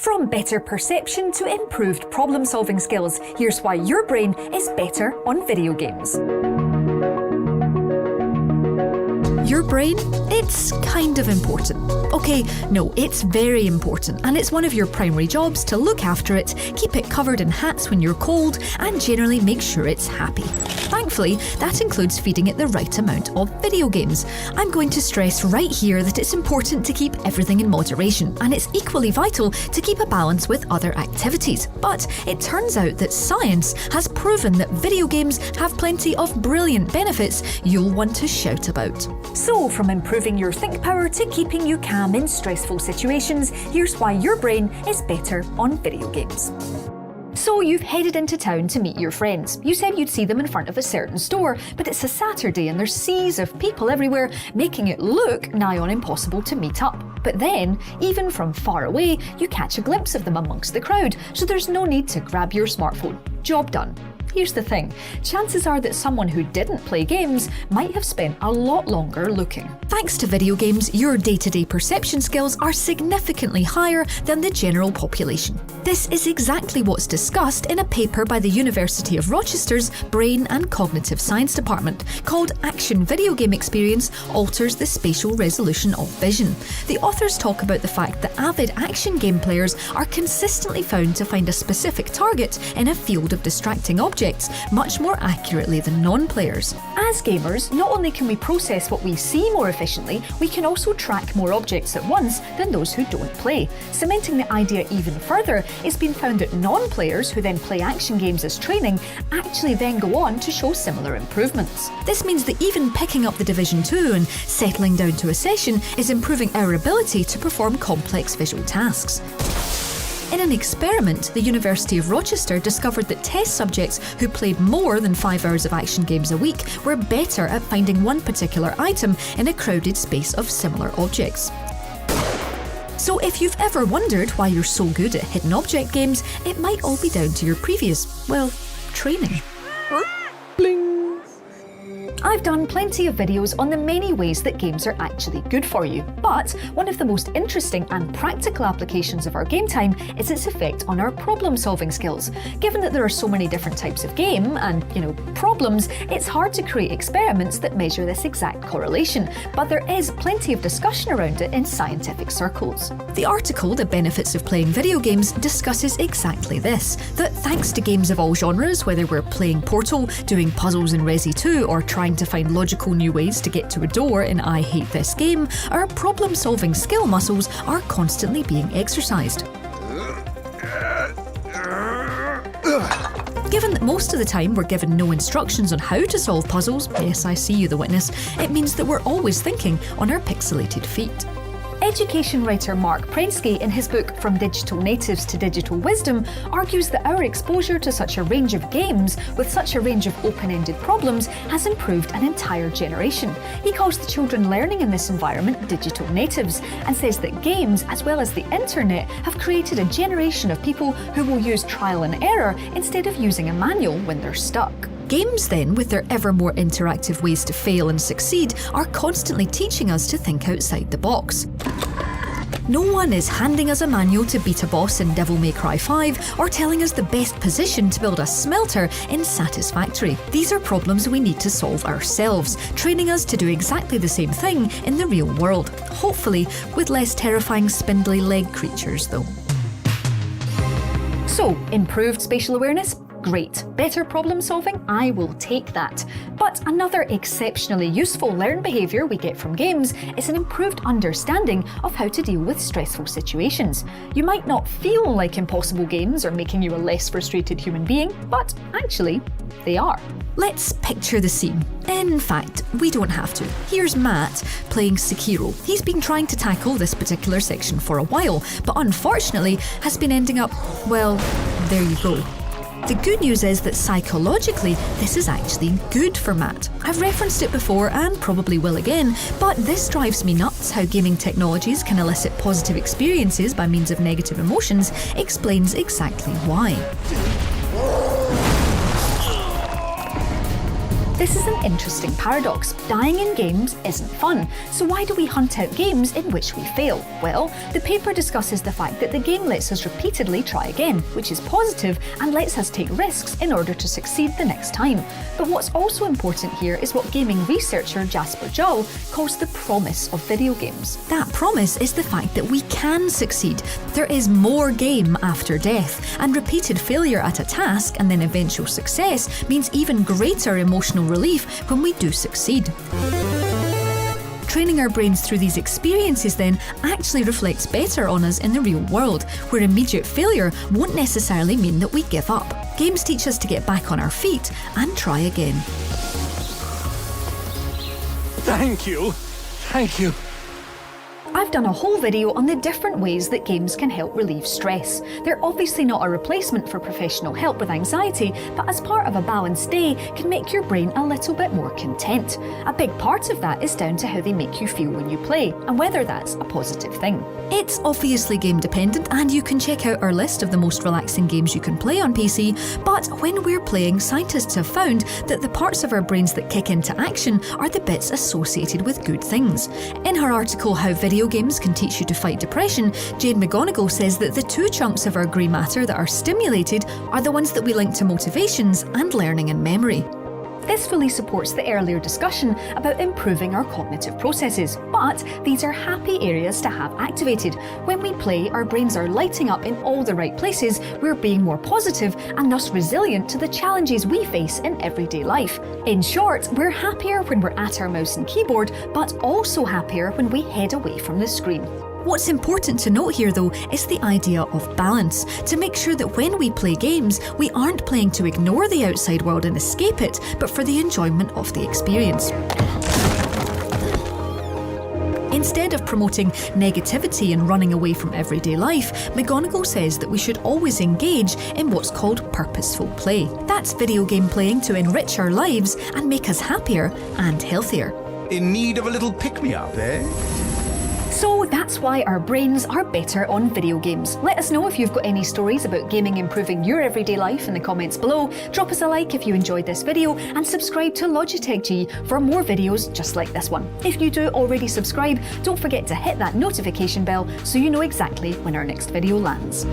From better perception to improved problem-solving skills, here's why your brain is better on video games. Your brain? It's kind of important. Okay, no, it's very important, and it's one of your primary jobs to look after it, keep it covered in hats when you're cold, and generally make sure it's happy. Thankfully, that includes feeding it the right amount of video games. I'm going to stress right here that it's important to keep everything in moderation, and it's equally vital to keep a balance with other activities. But it turns out that science has proven that video games have plenty of brilliant benefits you'll want to shout about. So, from improving your think power to keeping you calm in stressful situations, here's why your brain is better on video games. So you've headed into town to meet your friends. You said you'd see them in front of a certain store, but it's a Saturday and there's seas of people everywhere, making it look nigh on impossible to meet up. But then, even from far away, you catch a glimpse of them amongst the crowd, so there's no need to grab your smartphone. Job done. Here's the thing, chances are that someone who didn't play games might have spent a lot longer looking. Thanks to video games, your day-to-day perception skills are significantly higher than the general population. This is exactly what's discussed in a paper by the University of Rochester's Brain and Cognitive Science Department called Action Video Game Experience Alters the Spatial Resolution of Vision. The authors talk about the fact that avid action game players are consistently found to find a specific target in a field of distracting objects much more accurately than non-players. As gamers, not only can we process what we see more efficiently, we can also track more objects at once than those who don't play. Cementing the idea even further, it's been found that non-players who then play action games as training actually then go on to show similar improvements. This means that even picking up the Division 2 and settling down to a session is improving our ability to perform complex visual tasks. In an experiment, the University of Rochester discovered that test subjects who played more than 5 hours of action games a week were better at finding one particular item in a crowded space of similar objects. So if you've ever wondered why you're so good at hidden object games, it might all be down to your previous, well, training. Bling. I've done plenty of videos on the many ways that games are actually good for you, but one of the most interesting and practical applications of our game time is its effect on our problem-solving skills. Given that there are so many different types of game and, problems, it's hard to create experiments that measure this exact correlation, but there is plenty of discussion around it in scientific circles. The article, The Benefits of Playing Video Games, discusses exactly this, that thanks to games of all genres, whether we're playing Portal, doing puzzles in Resi 2, or trying to find logical new ways to get to a door in I Hate This Game, our problem-solving skill muscles are constantly being exercised. Given that most of the time we're given no instructions on how to solve puzzles, yes, I see you, the witness, it means that we're always thinking on our pixelated feet. Education writer Mark Prensky, in his book From Digital Natives to Digital Wisdom, argues that our exposure to such a range of games with such a range of open-ended problems has improved an entire generation. He calls the children learning in this environment digital natives, and says that games, as well as the internet, have created a generation of people who will use trial and error instead of using a manual when they're stuck. Games then, with their ever more interactive ways to fail and succeed, are constantly teaching us to think outside the box. No one is handing us a manual to beat a boss in Devil May Cry 5 or telling us the best position to build a smelter in Satisfactory. These are problems we need to solve ourselves, training us to do exactly the same thing in the real world. Hopefully, with less terrifying spindly leg creatures though. So, improved spatial awareness? Great. Better problem solving? I will take that. But another exceptionally useful learned behaviour we get from games is an improved understanding of how to deal with stressful situations. You might not feel like impossible games are making you a less frustrated human being, but actually, they are. Let's picture the scene. In fact, we don't have to. Here's Matt playing Sekiro. He's been trying to tackle this particular section for a while, but unfortunately has been ending up, well, there you go. The good news is that psychologically, this is actually good for Matt. I've referenced it before and probably will again, but this drives me nuts. How gaming technologies can elicit positive experiences by means of negative emotions explains exactly why. This is an interesting paradox. Dying in games isn't fun, so why do we hunt out games in which we fail? Well, the paper discusses the fact that the game lets us repeatedly try again, which is positive and lets us take risks in order to succeed the next time. But what's also important here is what gaming researcher Jasper Juhl calls the promise of video games. That promise is the fact that we can succeed. There is more game after death, and repeated failure at a task and then eventual success means even greater emotional relief when we do succeed. Training our brains through these experiences then actually reflects better on us in the real world, where immediate failure won't necessarily mean that we give up. Games teach us to get back on our feet and try again. Thank you. Thank you. I've done a whole video on the different ways that games can help relieve stress. They're obviously not a replacement for professional help with anxiety, but as part of a balanced day can make your brain a little bit more content. A big part of that is down to how they make you feel when you play, and whether that's a positive thing. It's obviously game dependent, and you can check out our list of the most relaxing games you can play on PC, but when we're playing, scientists have found that the parts of our brains that kick into action are the bits associated with good things. In her article How Video Games Can Teach You to Fight Depression, Jane McGonigal says that the two chunks of our grey matter that are stimulated are the ones that we link to motivations and learning and memory. This fully supports the earlier discussion about improving our cognitive processes, but these are happy areas to have activated. When we play, our brains are lighting up in all the right places, we're being more positive and thus resilient to the challenges we face in everyday life. In short, we're happier when we're at our mouse and keyboard, but also happier when we head away from the screen. What's important to note here though is the idea of balance, to make sure that when we play games, we aren't playing to ignore the outside world and escape it, but for the enjoyment of the experience. Instead of promoting negativity and running away from everyday life, McGonigal says that we should always engage in what's called purposeful play. That's video game playing to enrich our lives and make us happier and healthier. In need of a little pick-me-up, eh? So that's why our brains are better on video games. Let us know if you've got any stories about gaming improving your everyday life in the comments below. Drop us a like if you enjoyed this video and subscribe to Logitech G for more videos just like this one. If you do already subscribe, don't forget to hit that notification bell so you know exactly when our next video lands.